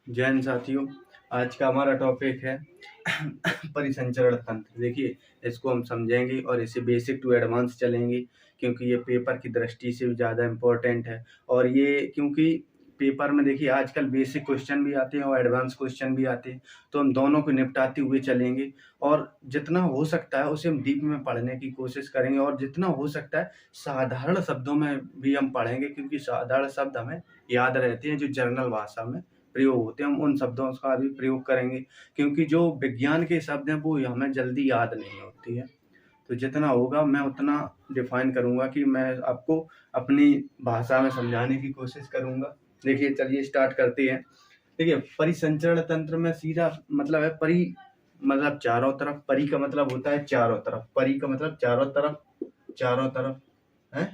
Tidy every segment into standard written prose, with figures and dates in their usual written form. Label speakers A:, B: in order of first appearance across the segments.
A: जय हिंद साथियों। आज का हमारा टॉपिक है परिसंचरण तंत्र। देखिए, इसको हम समझेंगे और इसे बेसिक टू एडवांस चलेंगे, क्योंकि ये पेपर की दृष्टि से भी ज़्यादा इम्पोर्टेंट है। और ये क्योंकि पेपर में देखिए आजकल बेसिक क्वेश्चन भी आते हैं और एडवांस क्वेश्चन भी आते हैं, तो हम दोनों को निपटाते हुए चलेंगे और जितना हो सकता है उसे हम डीप में पढ़ने की कोशिश करेंगे और जितना हो सकता है साधारण शब्दों में भी हम पढ़ेंगे, क्योंकि साधारण शब्द हमें याद रहते हैं जो जर्नल भाषा में प्रयोग होते हैं। हम उन शब्दों का भी प्रयोग करेंगे, क्योंकि जो विज्ञान के शब्द हैं वो हमें जल्दी याद नहीं होती है। तो जितना होगा मैं उतना डिफाइन करूंगा कि मैं आपको अपनी भाषा में समझाने की कोशिश करूंगा। देखिए, चलिए स्टार्ट करते हैं। देखिए, परिसंचरण तंत्र में सीधा मतलब है मतलब चारों तरफ। परि का मतलब होता है चारों तरफ, परि का मतलब चारों तरफ, चारों तरफ है।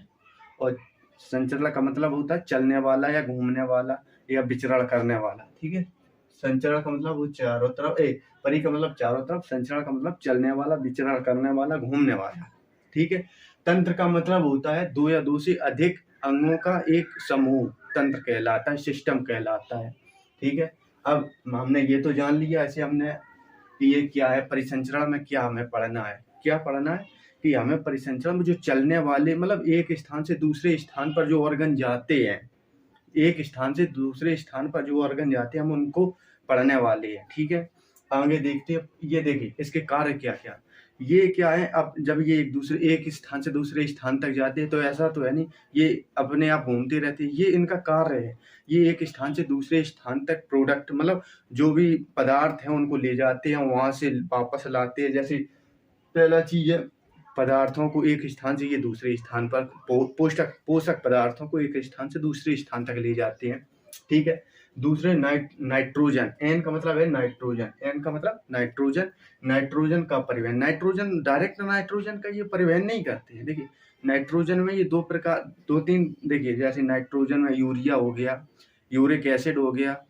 A: और संचरण का मतलब होता है चलने वाला या घूमने वाला या विचरण करने वाला। ठीक है, संचरण का मतलब वो चारों तरफ, परि का मतलब चारों तरफ, संचरण का मतलब चलने वाला, विचरण करने वाला, घूमने वाला। ठीक है। तंत्र का मतलब होता है दो या दो से अधिक अंगों का एक समूह, तंत्र कहलाता है, सिस्टम कहलाता है। ठीक है। अब हमने ये तो जान लिया, ऐसे हमने ये क्या है परिसंचरण में, क्या हमें पढ़ना है, क्या पढ़ना है कि हमें परिसंचरण में जो चलने वाले मतलब एक स्थान से दूसरे स्थान पर जो ऑर्गन जाते हैं, एक स्थान से दूसरे स्थान पर जो ऑर्गन जाते हैं हम उनको पढ़ने वाले हैं। ठीक है। आगे देखते हैं। ये देखिए इसके कार्य क्या क्या, ये क्या है। अब जब ये एक स्थान से दूसरे स्थान तक जाते हैं तो ऐसा तो है नहीं ये अपने आप घूमते रहते हैं, ये इनका कार्य है। ये एक स्थान से दूसरे स्थान तक प्रोडक्ट मतलब जो भी पदार्थ है उनको ले जाते हैं, वहां से वापस लाते हैं। जैसे पहला चीज है पदार्थों को एक स्थान से ये दूसरे स्थान पर पोषक पोषक पदार्थों को एक स्थान से दूसरे स्थान तक ले जाते हैं। ठीक है। दूसरे नाइट्रोजन, एन का मतलब है नाइट्रोजन, एन का मतलब नाइट्रोजन, नाइट्रोजन का परिवहन। नाइट्रोजन डायरेक्ट नाइट्रोजन का ये परिवहन नहीं करते हैं। देखिए, नाइट्रोजन में ये दो तीन देखिए, जैसे नाइट्रोजन में यूरिया हो गया, यूरिक एसिड हो गया,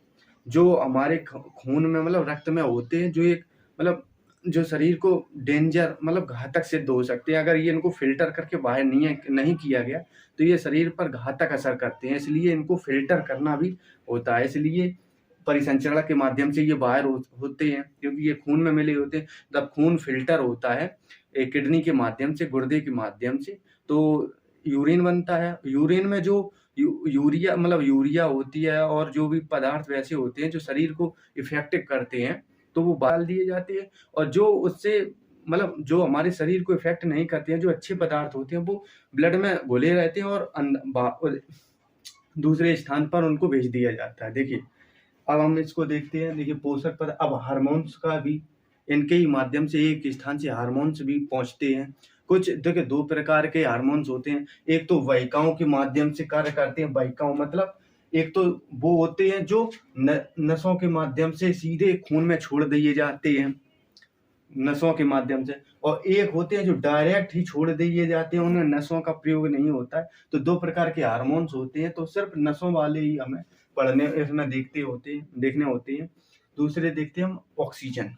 A: जो हमारे खून में मतलब रक्त में होते हैं, जो एक मतलब जो शरीर को डेंजर मतलब घातक सिद्ध हो सकते हैं। अगर ये इनको फिल्टर करके बाहर नहीं किया गया तो ये शरीर पर घातक असर करते हैं, इसलिए इनको फिल्टर करना भी होता है। इसलिए परिसंचरण के माध्यम से ये बाहर होते हैं, क्योंकि ये खून में मिले होते हैं। जब खून फिल्टर होता है किडनी के माध्यम से, गुर्दे के माध्यम से, तो यूरिन बनता है। यूरिन में जो यूरिया मतलब यूरिया होती है और जो भी पदार्थ वैसे होते हैं जो शरीर को इफेक्टिव करते हैं, तो वो डाल दिए जाते हैं। और जो उससे मतलब जो हमारे शरीर को इफेक्ट नहीं करते हैं, जो अच्छे पदार्थ होते हैं, वो ब्लड में घुले रहते हैं और दूसरे स्थान पर उनको भेज दिया जाता है। देखिए, अब हम इसको देखते हैं। देखिए, पोषक पदार्थ, अब हार्मोन्स का भी इनके ही माध्यम से एक स्थान से हार्मोन्स भी पहुंचते हैं। कुछ देखिए, दो प्रकार के हार्मोन्स होते हैं। एक तो वाहिकाओं के माध्यम से कार्य करते हैं। वाहिकाओं मतलब एक तो वो होते हैं जो नसों के माध्यम से सीधे खून में छोड़ दिए जाते हैं, नसों के माध्यम से। और एक होते हैं जो डायरेक्ट ही छोड़ दिए जाते हैं, उनमें नसों का प्रयोग नहीं होता है। तो दो प्रकार के हार्मोन्स होते हैं, तो सिर्फ नसों वाले ही हमें पढ़ने इसमें देखने होते हैं। दूसरे देखते हैं हम ऑक्सीजन।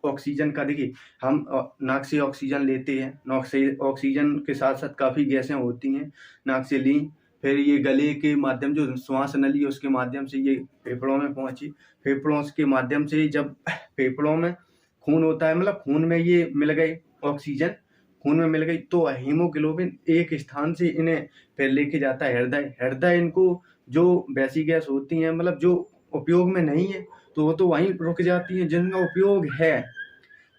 A: ऑक्सीजन का देखिए, हम नाक से ऑक्सीजन लेते हैं, नाक से ऑक्सीजन के साथ साथ काफ़ी गैसें होती हैं, नाक से ली, फिर ये गले के माध्यम जो श्वास नली है उसके माध्यम से ये फेफड़ों में पहुंची। फेफड़ों के माध्यम से जब फेफड़ों में खून होता है, मतलब खून में ये मिल गई ऑक्सीजन, खून में मिल गई तो हीमोग्लोबिन एक स्थान से इन्हें फिर लेके जाता है हृदय। हृदय इनको जो वैसी गैस होती हैं मतलब जो उपयोग में नहीं है तो वो तो वहीं रुक जाती है, जिनका उपयोग है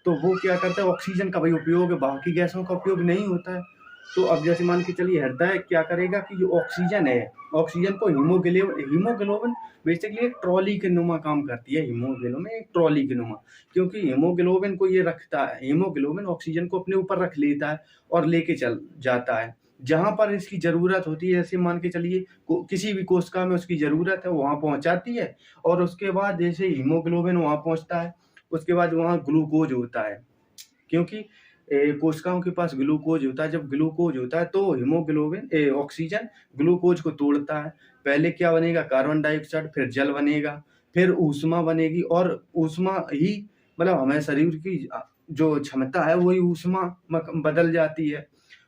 A: तो वो क्या करता है, ऑक्सीजन का भाई उपयोग है, बाकी गैसों का उपयोग नहीं होता है। तो अब जैसे मान के चलिए हृदय क्या करेगा कि जो ऑक्सीजन है, ऑक्सीजन को हीमोग्लोबिन बेसिकली एक ट्रॉली के नुमा काम करती है। हीमोग्लोबिन एक ट्रॉली के नुमा, क्योंकि हीमोग्लोबिन को ये रखता है, हीमोग्लोबिन ऑक्सीजन को अपने ऊपर रख लेता है और लेके चल जाता है जहां पर इसकी जरूरत होती है। जैसे मान के चलिए किसी भी कोशिका में उसकी जरूरत है वहां पहुंचाती है, और उसके बाद जैसे हीमोग्लोबिन वहां पहुंचता है, उसके बाद वहां ग्लूकोज होता है, क्योंकि कोशिकाओं के पास ग्लूकोज होता है। जब ग्लूकोज होता है तो हीमोग्लोबिन ऑक्सीजन ग्लूकोज को तोड़ता है। पहले क्या बनेगा, कार्बन डाइऑक्साइड, फिर जल बनेगा, फिर ऊष्मा बनेगी, और ऊष्मा ही मतलब हमें शरीर की जो क्षमता है वही ऊष्मा बदल जाती है।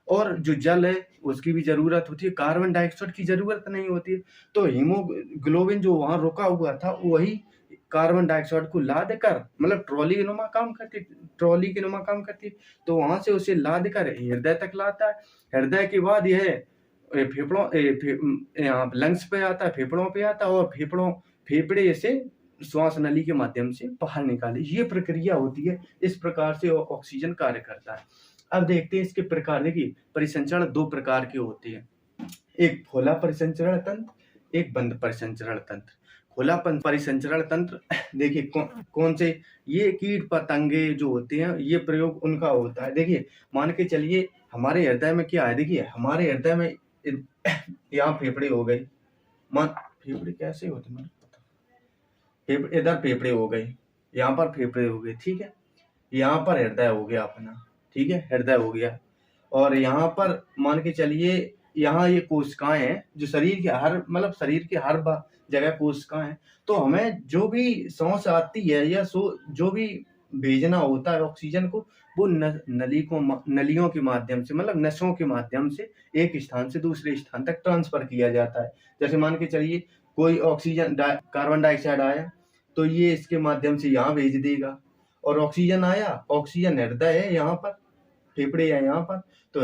A: और जो जल है उसकी भी जरूरत होती है, कार्बन डाइऑक्साइड की जरूरत नहीं होती है। तो हीमोग्लोबिन जो वहां रुका हुआ था वही कार्बन डाइऑक्साइड को लाद कर, मतलब ट्रॉली के नुमा काम करती, तो वहां से उसे लाद कर हृदय तक लाता है। हृदय के बाद यह फेफड़ों यहाँ लंग्स पे आता है, फेफड़ों पे आता है, और फेफड़े से श्वास नली के माध्यम से बाहर निकाले। ये प्रक्रिया होती है, इस प्रकार से ऑक्सीजन कार्य करता है। अब देखते हैं इसके प्रकार। देखिए परिसंचरण दो प्रकार के होते हैं, एक खुला परिसंचरण तंत्र, एक बंद परिसंचरण तंत्र। खुला परिसंचरण तंत्र देखिए कौन से, ये कीट पतंगे जो होते हैं, ये प्रयोग उनका होता है। देखिए मान के चलिए हमारे हृदय में क्या है, देखिए हमारे हृदय में यहाँ फेफड़े हो गए, फेफड़े कैसे होते हैं, इधर फेफड़े हो गए, यहाँ पर फेफड़े हो गए, ठीक है, यहाँ पर हृदय हो गया अपना, ठीक है, हृदय हो गया, और यहाँ पर मान के चलिए यहाँ ये कोशिकाएं हैं जो शरीर के हर जगह कोशिकाएं हैं। तो हमें जो भी सांस आती है या जो भी भेजना होता है ऑक्सीजन को, वो नलियों के माध्यम से, मतलब नसों के माध्यम से एक स्थान से दूसरे स्थान तक ट्रांसफर किया जाता है। जैसे मान के चलिए कोई कार्बन डाइऑक्साइड आया तो ये इसके माध्यम से यहाँ भेज देगा, और ऑक्सीजन आया, ऑक्सीजन हृदय है यहाँ पर, फेफड़े है यहाँ पर, तो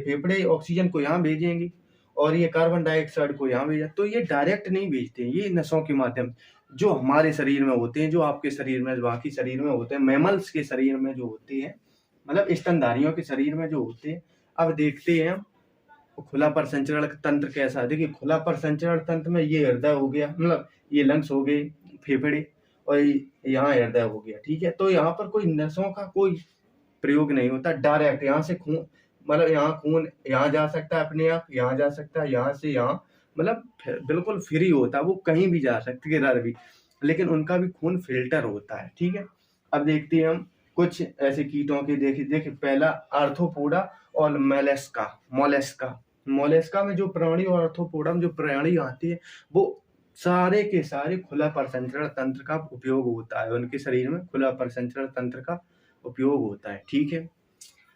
A: फेफड़े ऑक्सीजन को यहाँ भेजेंगे और ये कार्बन डाइऑक्साइड को यहाँ भेजा। तो ये डायरेक्ट नहीं भेजते, ये नसों के माध्यम जो हमारे शरीर में होते हैं, जो आपके शरीर में, बाकी शरीर में होते हैं, मैमल्स के शरीर में जो होते हैं, मतलब स्तनधारियों के शरीर में जो होते हैं। अब देखते हैं खुला परिसंचरण तंत्र कैसा है। देखिए खुला परिसंचरण तंत्र में ये हृदय हो गया, मतलब ये लंग्स हो गए, फेफड़े, और यहाँ हृदय हो गया, ठीक है। तो यहाँ पर कोई नसों का कोई प्रयोग नहीं होता, डायरेक्ट यहाँ से खून, मतलब यहाँ खून यहाँ जा सकता है अपने आप, यहाँ जा सकता है, यहाँ से यहाँ, मतलब बिल्कुल फ्री होता है, वो कहीं भी जा सकते हैं किधर भी, लेकिन उनका भी खून फिल्टर होता है, ठीक है। अब देखते हैं हम कुछ ऐसे कीटों के। देखिए पहला आर्थ्रोपोडा और मोलस्का में जो प्राणी, और आर्थ्रोपोडा में जो प्राणी आती है, वो सारे के सारे खुला परिसंचरण तंत्र का उपयोग होता है, उनके शरीर में खुला परिसंचरण तंत्र का उपयोग होता है, ठीक है।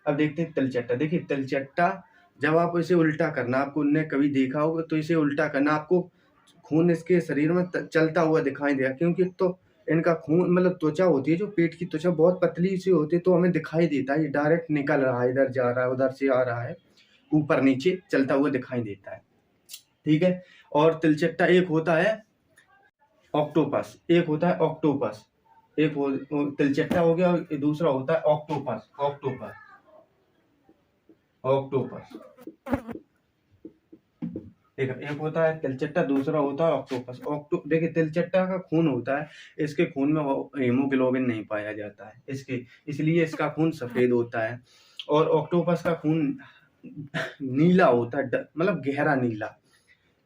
A: अब देखते हैं तिलचट्टा। देखिए तिलचट्टा, जब आप इसे उल्टा करना, आपको उनने कभी देखा होगा, तो इसे उल्टा करना, आपको खून इसके शरीर में चलता हुआ दिखाई देगा, क्योंकि तो इनका खून, मतलब त्वचा होती है, जो पेट की त्वचा बहुत पतली सी होती है, तो हमें दिखाई देता है ये डायरेक्ट निकल रहा है, इधर जा रहा है, उधर से आ रहा है, ऊपर नीचे चलता हुआ दिखाई देता है, ठीक है। और तिलचट्टा एक होता है ऑक्टोपस, एक तिलचट्टा हो गया, और दूसरा होता है ऑक्टोपस। देखो एक होता है तिलचट्टा, दूसरा होता है ऑक्टोपस। देखिए तिलचट्टा का खून होता है, इसके खून में हीमोग्लोबिन नहीं पाया जाता है, इसलिए इसका खून सफेद होता है, और ऑक्टोपस का खून नीला होता है, मतलब गहरा नीला,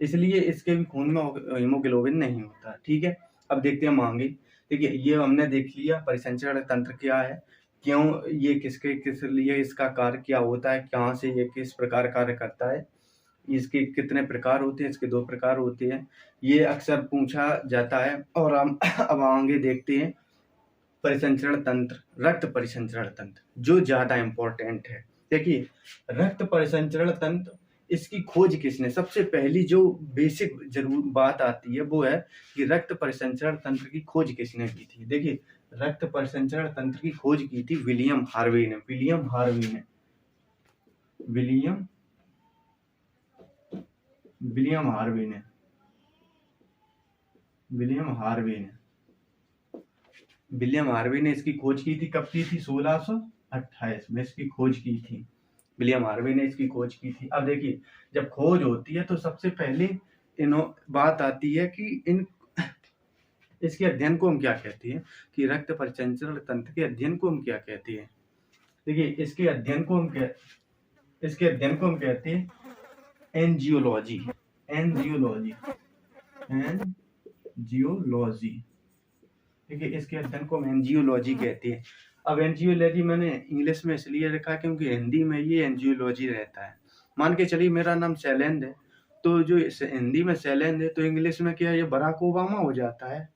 A: इसलिए इसके भी खून में हीमोग्लोबिन नहीं होता, ठीक है। अब देखते हैं मांगे। देखिए ये हमने देख लिया परिसंचरण तंत्र क्या है, क्यों ये किस लिए इसका कार्य क्या होता है, कहाँ से ये किस प्रकार कार्य करता है, इसके कितने प्रकार होते हैं, इसके 2 प्रकार होते हैं, ये अक्सर पूछा जाता है। और हम अब आगे देखते हैं परिसंचरण तंत्र, रक्त परिसंचरण तंत्र, जो ज्यादा इंपॉर्टेंट है। देखिए रक्त परिसंचरण तंत्र, इसकी खोज किसने, सबसे पहली जो बेसिक जरूर बात आती है वो है कि रक्त परिसंचरण तंत्र की खोज किसने की थी। देखिए रक्त परिसंचरण तंत्र की खोज की थी विलियम हार्वे ने। विलियम हार्वे ने इसकी खोज की थी। कब की थी? 1628 में इसकी खोज की थी, विलियम हार्वे ने इसकी खोज की थी। अब देखिए जब खोज होती है तो सबसे पहले बात आती है कि इसके अध्ययन को हम क्या कहते हैं, कि रक्त परिसंचरण तंत्र के अध्ययन को हम क्या कहते हैं। देखिए इसके अध्ययन को हम कहते हैं एंजियोलॉजी। देखिए इसके अध्ययन को हम एंजियोलॉजी कहते हैं। अब एंजियोलॉजी मैंने इंग्लिश में इसलिए लिखा है क्योंकि हिंदी में ये एंजियोलॉजी रहता है। मान के चलिए मेरा नाम शैलेंद्र है, तो जो हिंदी में शैलेंद्र है, तो इंग्लिश में क्या है, ये बराक ओबामा हो जाता है।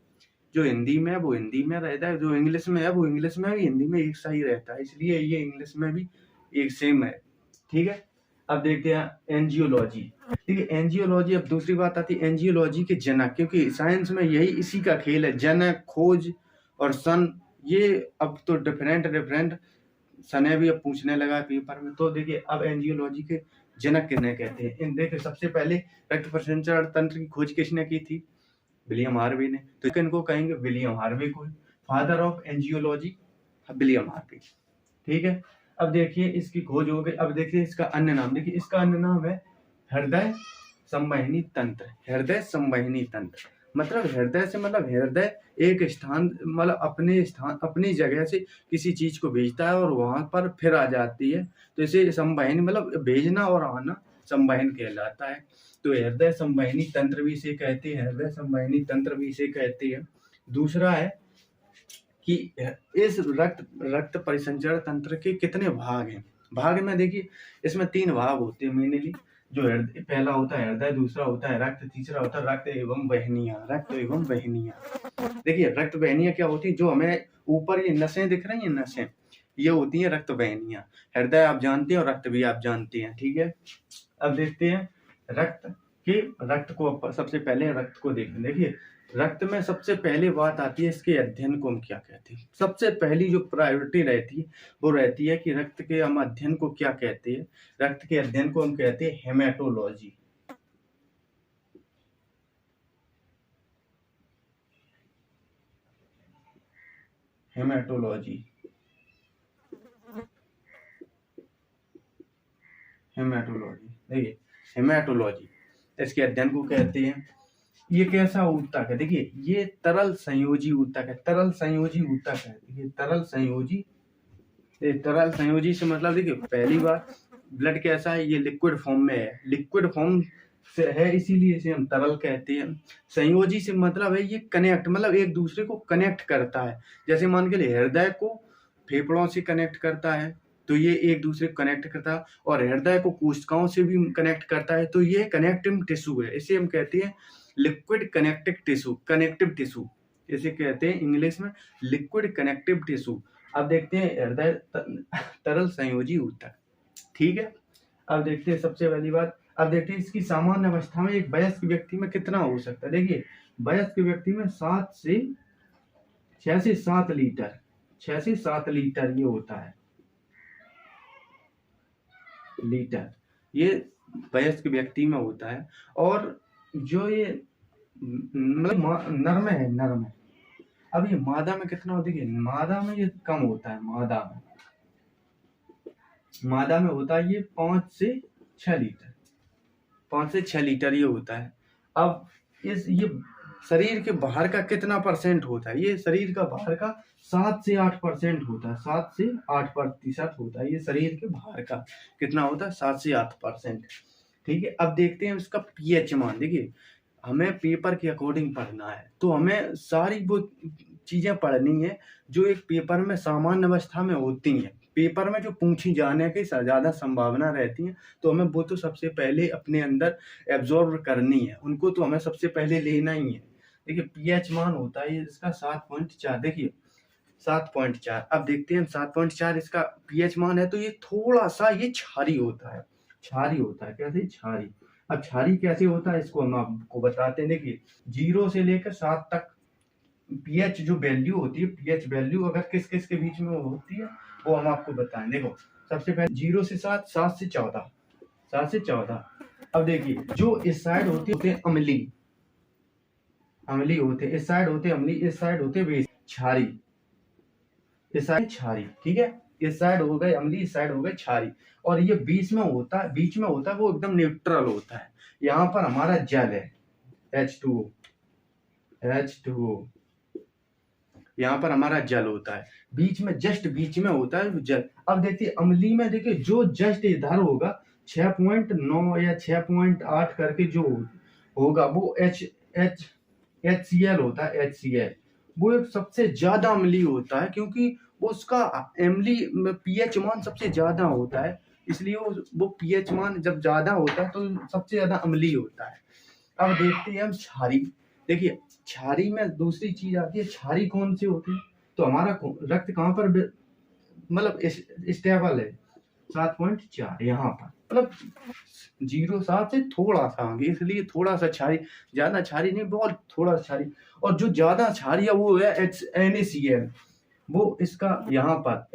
A: जो हिंदी में है वो हिंदी में रहता है, जो इंग्लिश में है वो इंग्लिश में भी, हिंदी में एक सा ही रहता है, इसलिए ये इंग्लिश में भी एक सेम है, ठीक है। अब देखते हैं एंजियोलॉजी। देखिए एंजियोलॉजी, अब दूसरी बात आती है एंजियोलॉजी के जनक, क्योंकि साइंस में यही इसी का खेल है, जनक, खोज और सन। ये अब तो डिफरेंट सने भी अब पूछने लगा है पेपर में। तो देखिए अब एंजियोलॉजी के जनक किन्हें कहते हैं। इन देखिए सबसे पहले रक्त परिसंचरण तंत्र की खोज किसने की थी? विलियम हार्वे ने। तो इनको कहेंगे विलियम हार्वे को, father of angiology William Harvey. ठीक है, अब देखिए इसकी खोज हो गई। अब देखिए इसका अन्य नाम, देखिए इसका अन्य नाम है हृदय संवहनी तंत्र। हृदय संवहनी तंत्र मतलब हृदय से मतलब हृदय एक स्थान मतलब अपने स्थान अपनी जगह से किसी चीज को भेजता है और वहां पर फिर आ जाती है, तो इसे संवहनी मतलब भेजना और आना संवहन कहलाता है। तो हृदय संवहनी तंत्र भी इसे कहते हैं, हृदय संवहनी तंत्र भी इसे कहते हैं। दूसरा है कि इस रक्त परिसंचरण तंत्र के कितने भाग हैं। भाग में देखिए इसमें 3 भाग होते हैं मेनली, जो हृदय, पहला होता है हृदय, दूसरा होता है रक्त, तीसरा होता है रक्त एवं वहनियां। रक्त एवं वहनियां, देखिए रक्त वहनियां क्या होती है, जो हमें ऊपर ये नसें दिख रही हैं, नसें ये होती हैं रक्त वहनियां। हृदय आप जानते हैं और रक्त भी आप जानते हैं। ठीक है, अब देखते हैं रक्त को, सबसे पहले रक्त को देखें। देखिए रक्त में सबसे पहले बात आती है इसके अध्ययन को हम क्या कहते हैं। सबसे पहली जो प्रायोरिटी रहती है वो रहती है कि रक्त के हम अध्ययन को क्या कहते हैं। रक्त के अध्ययन को हम कहते हैं हेमेटोलॉजी। हेमेटोलॉजी, हेमेटोलॉजी, देखिए हेमेटोलॉजी इसके अध्ययन को कहते हैं। ये कैसा ऊतक है? देखिए ये तरल संयोजी ऊतक है। तरल संयोजी ऊतक है, देखिए तरल संयोजी। तरल संयोजी से मतलब देखिए पहली बार ब्लड कैसा है, ये लिक्विड फॉर्म में है, लिक्विड फॉर्म से है इसीलिए इसे हम तरल कहते हैं। संयोजी से मतलब है ये कनेक्ट, मतलब एक दूसरे को कनेक्ट करता है। जैसे मान के लिए हृदय को फेफड़ों से कनेक्ट करता है तो ये एक दूसरे को कनेक्ट करता है, और हृदय को कोशिकाओं से भी कनेक्ट करता है, तो ये कनेक्टिव टिश्यू है। इसे हम कहते हैं liquid connective tissue, connective tissue इसे कहते हैं इंग्लिश में लिक्विड कनेक्टिव टिश्यू। अब देखते हैं हृदय तरल संयोजी ऊतक। ठीक है, अब देखते हैं सबसे पहली बात, अब देखते हैं इसकी सामान्य अवस्था में एक वयस्क व्यक्ति में कितना हो सकता है। देखिए वयस्क व्यक्ति में 6 से 7 लीटर, 6 से 7 लीटर ये होता है, लीटर ये वयस्क व्यक्ति में होता है। और जो ये मतलब नर में है, नर में। अब ये मादा में कितना होता है? देखिए मादा में ये कम होता है, मादा में होता है ये 5 से 6 लीटर, 5 से 6 लीटर ये होता है। अब ये शरीर के बाहर का कितना % होता है? ये शरीर का बाहर का 7 से 8% होता है, 7 से 8% होता है ये शरीर के बाहर का। कितना होता है? 7 से 8%। ठीक है, अब देखते हैं इसका पीएच मान। देखिए हमें पेपर के अकॉर्डिंग पढ़ना है, तो हमें सारी वो चीजें पढ़नी है जो एक पेपर में सामान्य अवस्था में होती हैं, पेपर में जो पूछी जाने की ज्यादा संभावना रहती है, तो हमें वो तो सबसे पहले अपने अंदर एब्जॉर्ब करनी है, उनको तो हमें सबसे पहले लेना ही है। देखिए पीएच मान होता है इसका 7.4। देखिए 7.4। अब देखते हैं 7.4 इसका पीएच मान है, तो ये थोड़ा सा ये क्षारी होता है, क्षारी होता है। कैसे? क्षारी। अब क्षारी कैसे होता है इसको हम आपको बताते हैं। देखिए 0 से लेकर 7 तक पीएच जो वैल्यू होती है, पीएच वैल्यू अगर किस किस के बीच में होती है वो हम आपको बताएं। देखो सबसे पहले 0 से 7, 7 से 14, 7 से 14। अब देखिए जो इस साइड होते हैं अम्ली, अम्ली होते, इस साइड होते अम्ली, इस साइड होते बेस, क्षारी, इस साइड क्षारी। ठीक है, इस साइड हो गए अम्ली, इस साइड हो गए क्षारी। और ये बीच में होता है वो एकदम न्यूट्रल होता है। यहाँ पर हमारा जल है H2O, यहाँ पर हमारा जल होता है, बीच में जस्ट बीच में होता है जल। अब देखिए अम्ली में देखिए जो जस्ट इधर होगा 6.9 या 6.8 करके जो होगा वो HCl होता है, HCl। वो एक सबसे ज्यादा अम्ली होता है, क्योंकि उसका अम्ली पीएच मान सबसे ज्यादा होता है, इसलिए वो पीएच मान जब ज्यादा होता है तो सबसे ज्यादा अम्ली होता है। अब देखते हैं हम क्षारी। देखिए क्षारी में दूसरी चीज आती है, क्षारी कौन सी होती है? तो हमारा रक्त कहाँ पर मतलब स्टेबल है? 7.4 यहाँ पर। मतलब 0.7 से थोड़ा सा आगे, इसलिए थोड़ा सा क्षारी, ज्यादा क्षारी नहीं, बहुत थोड़ा क्षारी। और जो ज्यादा क्षारी है वो है NaCl, वो इसका यहाँ पर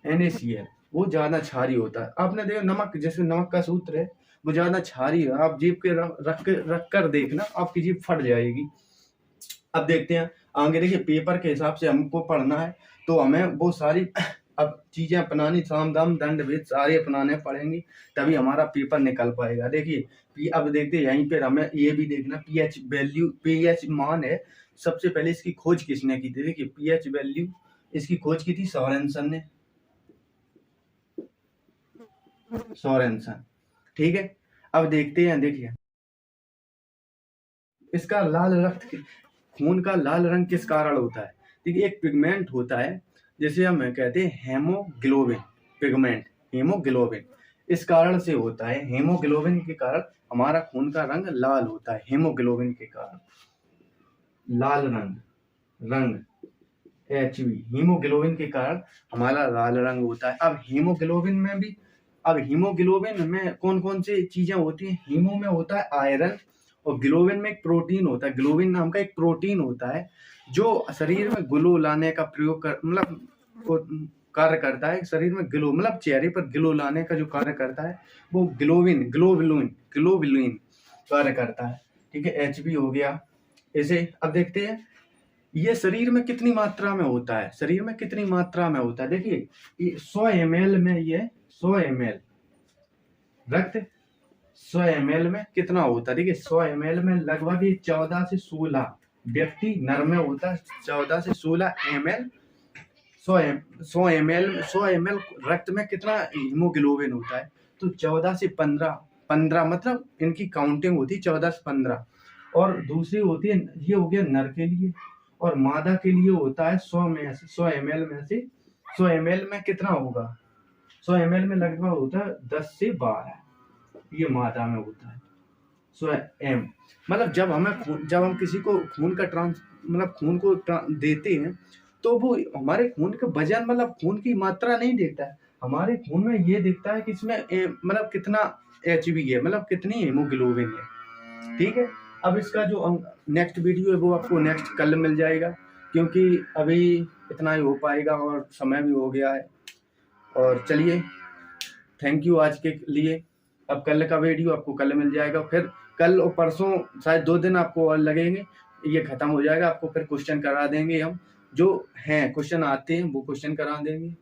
A: NaCl वो ज्यादा क्षारी होता है। आपने देखा नमक, जैसे नमक का सूत्र है वो ज्यादा क्षारी है, आप जीभ के रख कर देखना, आपकी जीभ फट जाएगी। अब देखते हैं आगे, देखिए पेपर के हिसाब से हमको पढ़ना है तो हमें वो सारी अब चीजें अपनानी, साम दाम दंड भेद सारे अपनाने पड़ेंगी, तभी हमारा पेपर निकल पाएगा। देखिए अब देखते हैं यहीं पर हमें ये भी देखना पीएच वैल्यू, पीएच मान है। सबसे पहले इसकी खोज किसने की थी? देखिए पीएच वैल्यू इसकी खोज की थी सोरेनसन ने, सोरेनसन। ठीक है, अब देखते हैं, देखिए इसका लाल रक्त, खून का लाल रंग किस कारण होता है? देखिए एक पिगमेंट होता है, जैसे हम कहते हैं हेमोग्लोबिन, पिगमेंट हेमोग्लोबिन, इस कारण से होता है। हेमोग्लोबिन के कारण हमारा खून का रंग लाल होता है, हेमोग्लोबिन के कारण लाल रंग HB, हीमोग्लोबिन के कारण हमारा लाल रंग होता है। अब हीमोग्लोबिन में कौन कौन सी चीजें होती हैं? हीमो में होता है आयरन, और ग्लोबिन में एक प्रोटीन होता है, ग्लोबिन नाम का एक प्रोटीन होता है जो शरीर में ग्लो लाने का प्रयोग कर, मतलब कार्य करता है। शरीर में ग्लो, मतलब चेहरे पर ग्लो लाने का जो कार्य करता है वो ग्लोबुलिन कार्य करता है। ठीक है, HB हो गया। इसे अब देखते हैं ये शरीर में कितनी मात्रा में होता है, शरीर में कितनी मात्रा में होता है। देखिए 100 ml में, ये 100 ml रक्त 100 ml में कितना होता है? देखिए 100 ml में लगभग 14 से 16 व्यक्ति नर में होता है, 14 से 16 ml। 100 ml रक्त में कितना हीमोग्लोबिन होता है? तो 14 से 15 मतलब इनकी काउंटिंग होती है 14 से 15। और दूसरी होती है, ये हो गया नर के लिए, और मादा के लिए होता है 100 ml में से 100 ml में कितना होगा? 100 ml में लगभग होता है 10 से 12, ये मादा में होता है 100 m। मतलब जब हम किसी को खून का खून को देते हैं तो वो हमारे खून का वजन, मतलब खून की मात्रा नहीं देखता है, हमारे खून में ये देखता है कि इसमें मतलब कितना HB है, मतलब कितनी हेमोग्लोबिन है। ठीक है, अब इसका जो नेक्स्ट वीडियो है वो आपको नेक्स्ट कल मिल जाएगा, क्योंकि अभी इतना ही हो पाएगा और समय भी हो गया है। और चलिए, थैंक यू आज के लिए। अब कल का वीडियो आपको कल मिल जाएगा, फिर कल और परसों शायद 2 दिन आपको और लगेंगे, ये खत्म हो जाएगा। आपको फिर क्वेश्चन करा देंगे हम, जो हैं क्वेश्चन आते हैं वो क्वेश्चन करा देंगे।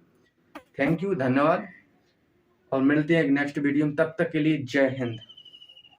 A: थैंक यू, धन्यवाद, और मिलते हैं एक नेक्स्ट वीडियो में। तब तक के लिए जय हिंद।